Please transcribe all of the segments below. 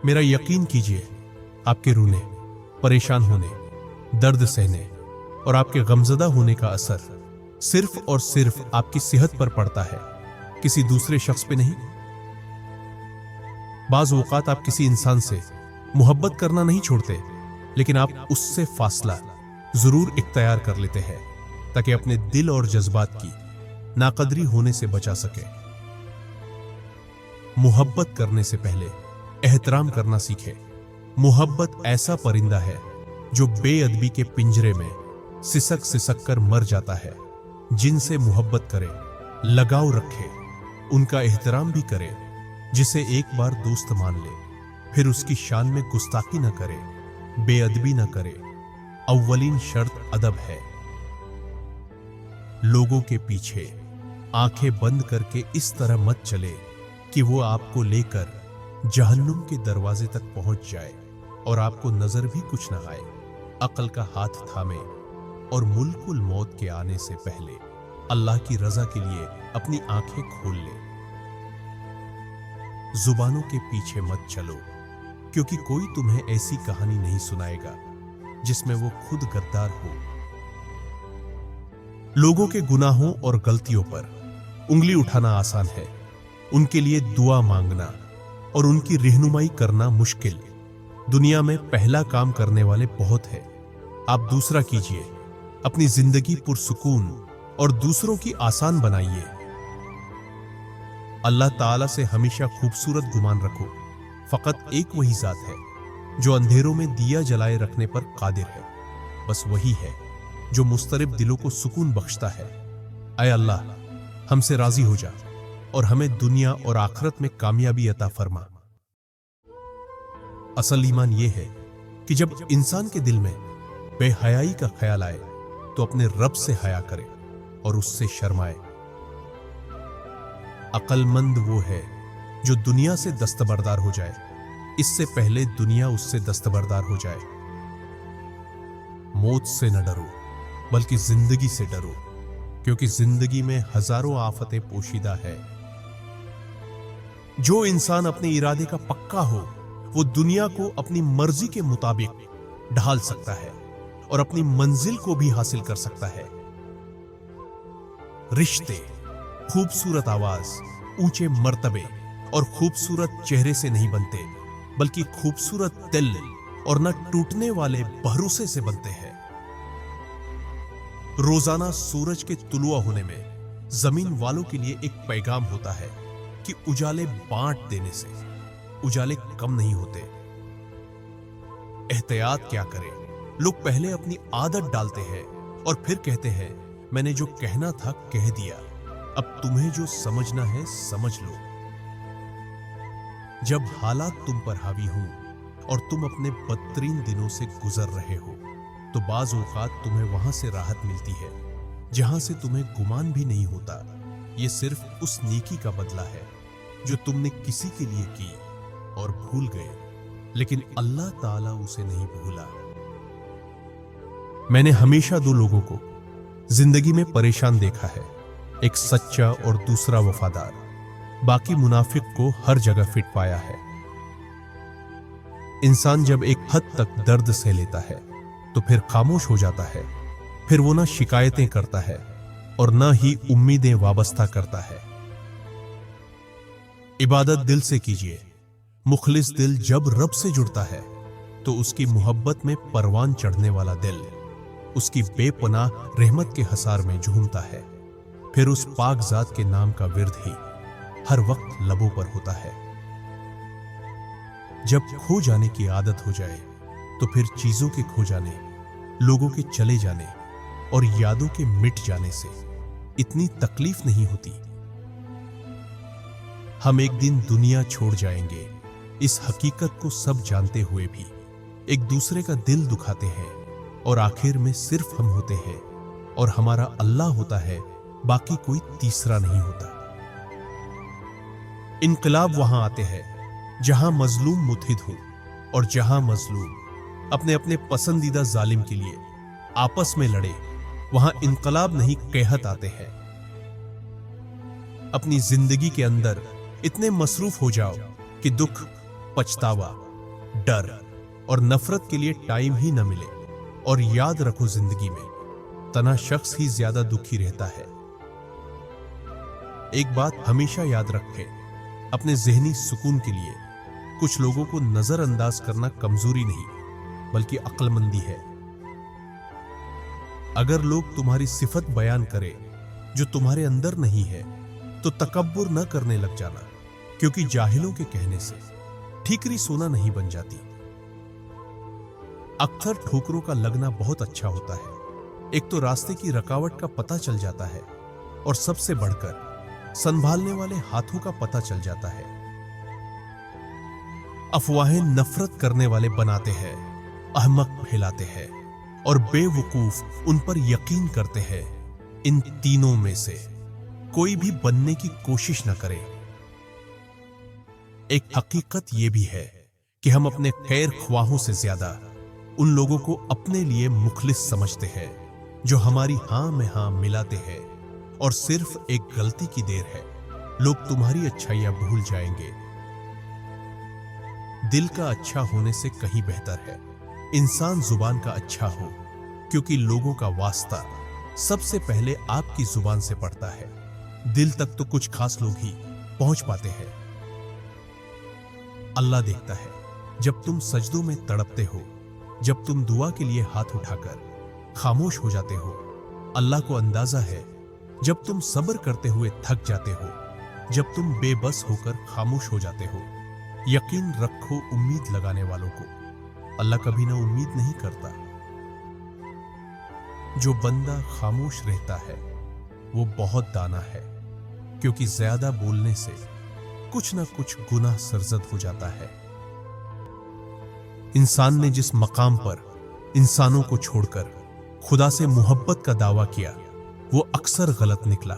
मेरा यकीन कीजिए, आपके रोने, परेशान होने, दर्द सहने और आपके गमजदा होने का असर सिर्फ और सिर्फ आपकी सेहत पर पड़ता है, किसी दूसरे शख्स पे नहीं। बाज़ औक़ात आप किसी इंसान से मोहब्बत करना नहीं छोड़ते, लेकिन आप उससे फासला जरूर इख्तियार कर लेते हैं ताकि अपने दिल और जज्बात की नाकदरी होने से बचा सके। मोहब्बत करने से पहले एहतराम करना सीखे। मोहब्बत ऐसा परिंदा है जो बेअदबी के पिंजरे में सिसक सिसक कर मर जाता है। जिनसे मोहब्बत करे, लगाव रखे, उनका एहतराम भी करे, जिसे एक बार दोस्त मान ले, फिर उसकी शान में गुस्ताखी न करे, बेअदबी न करे। अव्वलीन शर्त अदब है। लोगों के पीछे आंखें बंद करके इस तरह मत चले कि वो आपको लेकर जहन्नुम के दरवाजे तक पहुंच जाए और आपको नजर भी कुछ न आए। अक्ल का हाथ थामे और मुल्कुल मौत के आने से पहले अल्लाह की रजा के लिए अपनी आंखें खोल ले। जुबानों के पीछे मत चलो, क्योंकि कोई तुम्हें ऐसी कहानी नहीं सुनाएगा जिसमें वो खुद गद्दार हो। लोगों के गुनाहों और गलतियों पर उंगली उठाना आसान है, उनके लिए दुआ मांगना और उनकी रहनुमाई करना मुश्किल। दुनिया में पहला काम करने वाले बहुत हैं, आप दूसरा कीजिए। अपनी जिंदगी पुरसुकून और दूसरों की आसान बनाइए। अल्लाह ताला से हमेशा खूबसूरत गुमान रखो। फकत एक वही जात है जो अंधेरों में दिया जलाए रखने पर कादिर है। बस वही है जो मुस्तरिब दिलों को सुकून बख्शता है। ऐ अल्लाह, हमसे राजी हो जा और हमें दुनिया और आखिरत में कामयाबी अता फरमा। असल ईमान यह है कि जब इंसान के दिल में बेहयाई का ख्याल आए तो अपने रब से हया करे और उससे शर्माए। अक्लमंद वो है जो दुनिया से दस्तबरदार हो जाए, इससे पहले दुनिया उससे दस्तबरदार हो जाए। मौत से न डरो, बल्कि जिंदगी से डरो, क्योंकि जिंदगी में हजारों आफतें पोशीदा है। जो इंसान अपने इरादे का पक्का हो, वो दुनिया को अपनी मर्जी के मुताबिक ढाल सकता है और अपनी मंजिल को भी हासिल कर सकता है। रिश्ते खूबसूरत आवाज, ऊंचे मर्तबे और खूबसूरत चेहरे से नहीं बनते, बल्कि खूबसूरत दिल और न टूटने वाले भरोसे से बनते हैं। रोजाना सूरज के तुलुआ होने में जमीन वालों के लिए एक पैगाम होता है कि उजाले बांट देने से उजाले कम नहीं होते। एहतियात क्या करें, लोग पहले अपनी आदत डालते हैं और फिर कहते हैं मैंने जो कहना था कह दिया, अब तुम्हें जो समझना है समझ लो। जब हालात तुम पर हावी हों और तुम अपने बदतरीन दिनों से गुजर रहे हो, तो बाज़ औक़ात तुम्हें वहां से राहत मिलती है जहां से तुम्हें गुमान भी नहीं होता। यह सिर्फ उस नेकी का बदला है जो तुमने किसी के लिए की और भूल गए, लेकिन अल्लाह ताला उसे नहीं भूला। मैंने हमेशा दो लोगों को जिंदगी में परेशान देखा है, एक सच्चा और दूसरा वफादार। बाकी मुनाफिक को हर जगह फिट पाया है। इंसान जब एक हद तक दर्द सह लेता है तो फिर खामोश हो जाता है। फिर वो ना शिकायतें करता है और ना ही उम्मीदें वाबस्ता करता है। इबादत दिल से कीजिए। मुखलिस दिल जब रब से जुड़ता है तो उसकी मोहब्बत में परवान चढ़ने वाला दिल उसकी बेपनाह रहमत के हसार में झूमता है। फिर उस पाक जात के नाम का विर्द ही हर वक्त लबों पर होता है। जब खो जाने की आदत हो जाए तो फिर चीजों के खो जाने, लोगों के चले जाने और यादों के मिट जाने से इतनी तकलीफ नहीं होती। हम एक दिन दुनिया छोड़ जाएंगे, इस हकीकत को सब जानते हुए भी एक दूसरे का दिल दुखाते हैं और आखिर में सिर्फ हम होते हैं और हमारा अल्लाह होता है, बाकी कोई तीसरा नहीं होता। इनकलाब वहां आते हैं जहां मजलूम मुत्हिद हो और जहां मजलूम अपने अपने पसंदीदा जालिम के लिए आपस में लड़े, वहां इनकलाब नहीं कहत आते हैं। अपनी जिंदगी के अंदर इतने मसरूफ हो जाओ कि दुख, पछतावा डर और नफरत के लिए टाइम ही न मिले। और याद रखो, जिंदगी में तन्हा शख्स ही ज्यादा दुखी रहता है। एक बात हमेशा याद रखें, अपने जहनी सुकून के लिए कुछ लोगों को नजरअंदाज करना कमजोरी नहीं बल्कि अक्लमंदी है। अगर लोग तुम्हारी सिफत बयान करें जो तुम्हारे अंदर नहीं है तो तकब्बुर न करने लग जाना, क्योंकि जाहिलों के कहने से ठीकरी सोना नहीं बन जाती। अक्सर ठोकरों का लगना बहुत अच्छा होता है। एक तो रास्ते की रुकावट का पता चल जाता है और सबसे बढ़कर संभालने वाले हाथों का पता चल जाता है। अफवाहें नफरत करने वाले बनाते हैं, अहमक फैलाते हैं और बेवकूफ उन पर यकीन करते हैं। इन तीनों में से कोई भी बनने की कोशिश न करे। एक हकीकत यह भी है कि हम अपने खैर ख्वाहों से ज्यादा उन लोगों को अपने लिए मुखलिस समझते हैं जो हमारी हां में हां मिलाते हैं, और सिर्फ एक गलती की देर है, लोग तुम्हारी अच्छाइयां भूल जाएंगे। दिल का अच्छा होने से कहीं बेहतर है इंसान जुबान का अच्छा हो, क्योंकि लोगों का वास्ता सबसे पहले आपकी जुबान से पड़ता है। दिल तक तो कुछ खास लोग ही पहुंच पाते हैं। अल्लाह देखता है जब तुम सजदों में तड़पते हो, जब तुम दुआ के लिए हाथ उठाकर खामोश हो जाते हो। अल्लाह को अंदाजा है जब तुम सब्र करते हुए थक जाते हो, जब तुम बेबस होकर खामोश हो जाते हो। यकीन रखो, उम्मीद लगाने वालों को अल्लाह कभी ना उम्मीद नहीं करता। जो बंदा खामोश रहता है वो बहुत दाना है, क्योंकि ज्यादा बोलने से कुछ ना कुछ गुनाह सरजद हो जाता है। इंसान ने जिस मकाम पर इंसानों को छोड़कर खुदा से मोहब्बत का दावा किया वो अक्सर गलत निकला।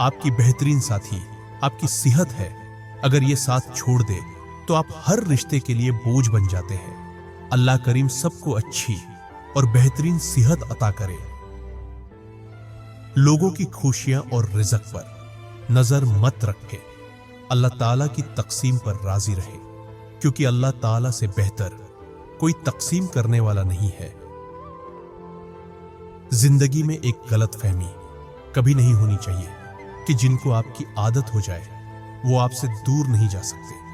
आपकी बेहतरीन साथी आपकी सेहत है, अगर ये साथ छोड़ दे तो आप हर रिश्ते के लिए बोझ बन जाते हैं। अल्लाह करीम सबको अच्छी और बेहतरीन सेहत अता करे। लोगों की खुशियां और रिज़्क पर नजर मत रखे, अल्लाह ताला की तकसीम पर राजी रहे, क्योंकि अल्लाह ताला से बेहतर कोई तकसीम करने वाला नहीं है। जिंदगी में एक गलतफहमी कभी नहीं होनी चाहिए कि जिनको आपकी आदत हो जाए वो आपसे दूर नहीं जा सकते।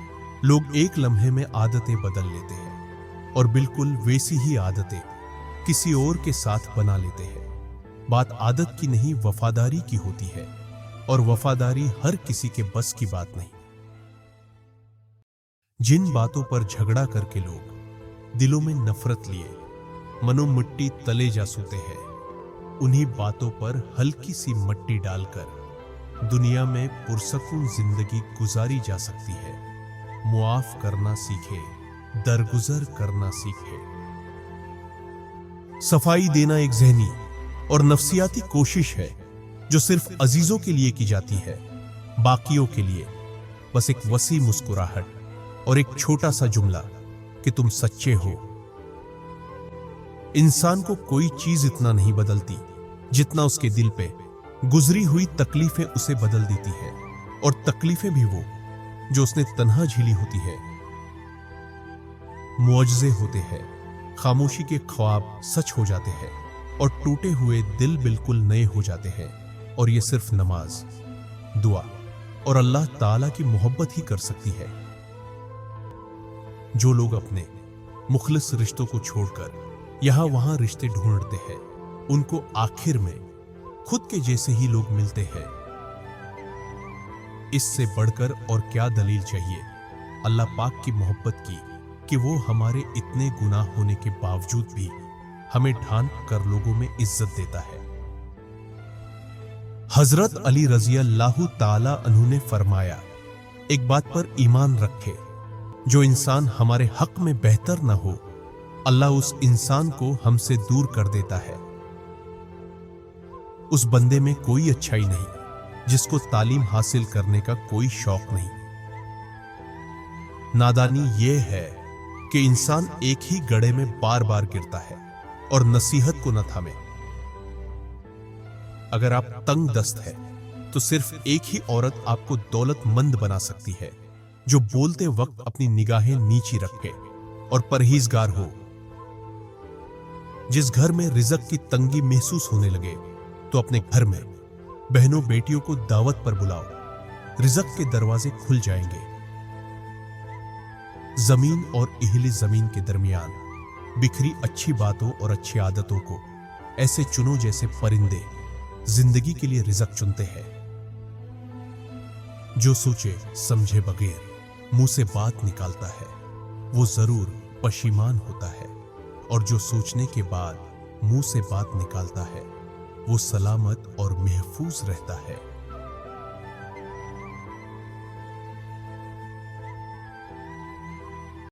लोग एक लम्हे में आदतें बदल लेते हैं और बिल्कुल वैसी ही आदतें किसी और के साथ बना लेते हैं। बात आदत की नहीं, वफादारी की होती है, और वफादारी हर किसी के बस की बात नहीं। जिन बातों पर झगड़ा करके लोग दिलों में नफरत लिए मनो मिट्टी तले जा सूते हैं, उन्हीं बातों पर हल्की सी मट्टी डालकर दुनिया में पुरसकून जिंदगी गुजारी जा सकती है। मुआफ करना सीखे, दरगुजर करना सीखे। सफाई देना एक जहनी और नफ्सियाती कोशिश है जो सिर्फ अजीजों के लिए की जाती है। बाकियों के लिए बस एक वसी मुस्कुराहट और एक छोटा सा जुमला कि तुम सच्चे हो। इंसान को कोई चीज इतना नहीं बदलती जितना उसके दिल पे गुजरी हुई तकलीफें उसे बदल देती है, और तकलीफें भी वो जो उसने तन्हा झेली होती है। मुआजिज़े होते हैं, खामोशी के ख्वाब सच हो जाते हैं और टूटे हुए दिल बिल्कुल नए हो जाते हैं। और ये सिर्फ नमाज, दुआ और अल्लाह ताला की मोहब्बत ही कर सकती है। जो लोग अपने मुखलिस रिश्तों को छोड़कर यहां वहां रिश्ते ढूंढते हैं, उनको आखिर में खुद के जैसे ही लोग मिलते हैं। इससे बढ़कर और क्या दलील चाहिए अल्लाह पाक की मोहब्बत की कि वो हमारे इतने गुनाह होने के बावजूद भी हमें ढांप कर लोगों में इज्जत देता है। हजरत अली रजी अल्लाह ताला अन्हु ने फरमाया, एक बात पर ईमान रखे, जो इंसान हमारे हक में बेहतर ना हो अल्लाह उस इंसान को हमसे दूर कर देता है। उस बंदे में कोई अच्छाई नहीं जिसको तालीम हासिल करने का कोई शौक नहीं। नादानी यह है कि इंसान एक ही गड्ढे में बार बार गिरता है और नसीहत को न थामे। अगर आप तंग दस्त है तो सिर्फ एक ही औरत आपको दौलतमंद बना सकती है, जो बोलते वक्त अपनी निगाहें नीची रखे और परहेजगार हो। जिस घर में रिज़्क की तंगी महसूस होने लगे तो अपने घर में बहनों बेटियों को दावत पर बुलाओ, रिज़्क के दरवाजे खुल जाएंगे। जमीन और इहली जमीन के दरमियान बिखरी अच्छी बातों और अच्छी आदतों को ऐसे चुनो जैसे परिंदे जिंदगी के लिए रिज़्क चुनते हैं। जो सोचे समझे बगैर मुंह से बात निकालता है वो जरूर पशीमान होता है, और जो सोचने के बाद मुंह से बात निकालता है वो सलामत और महफूज रहता है।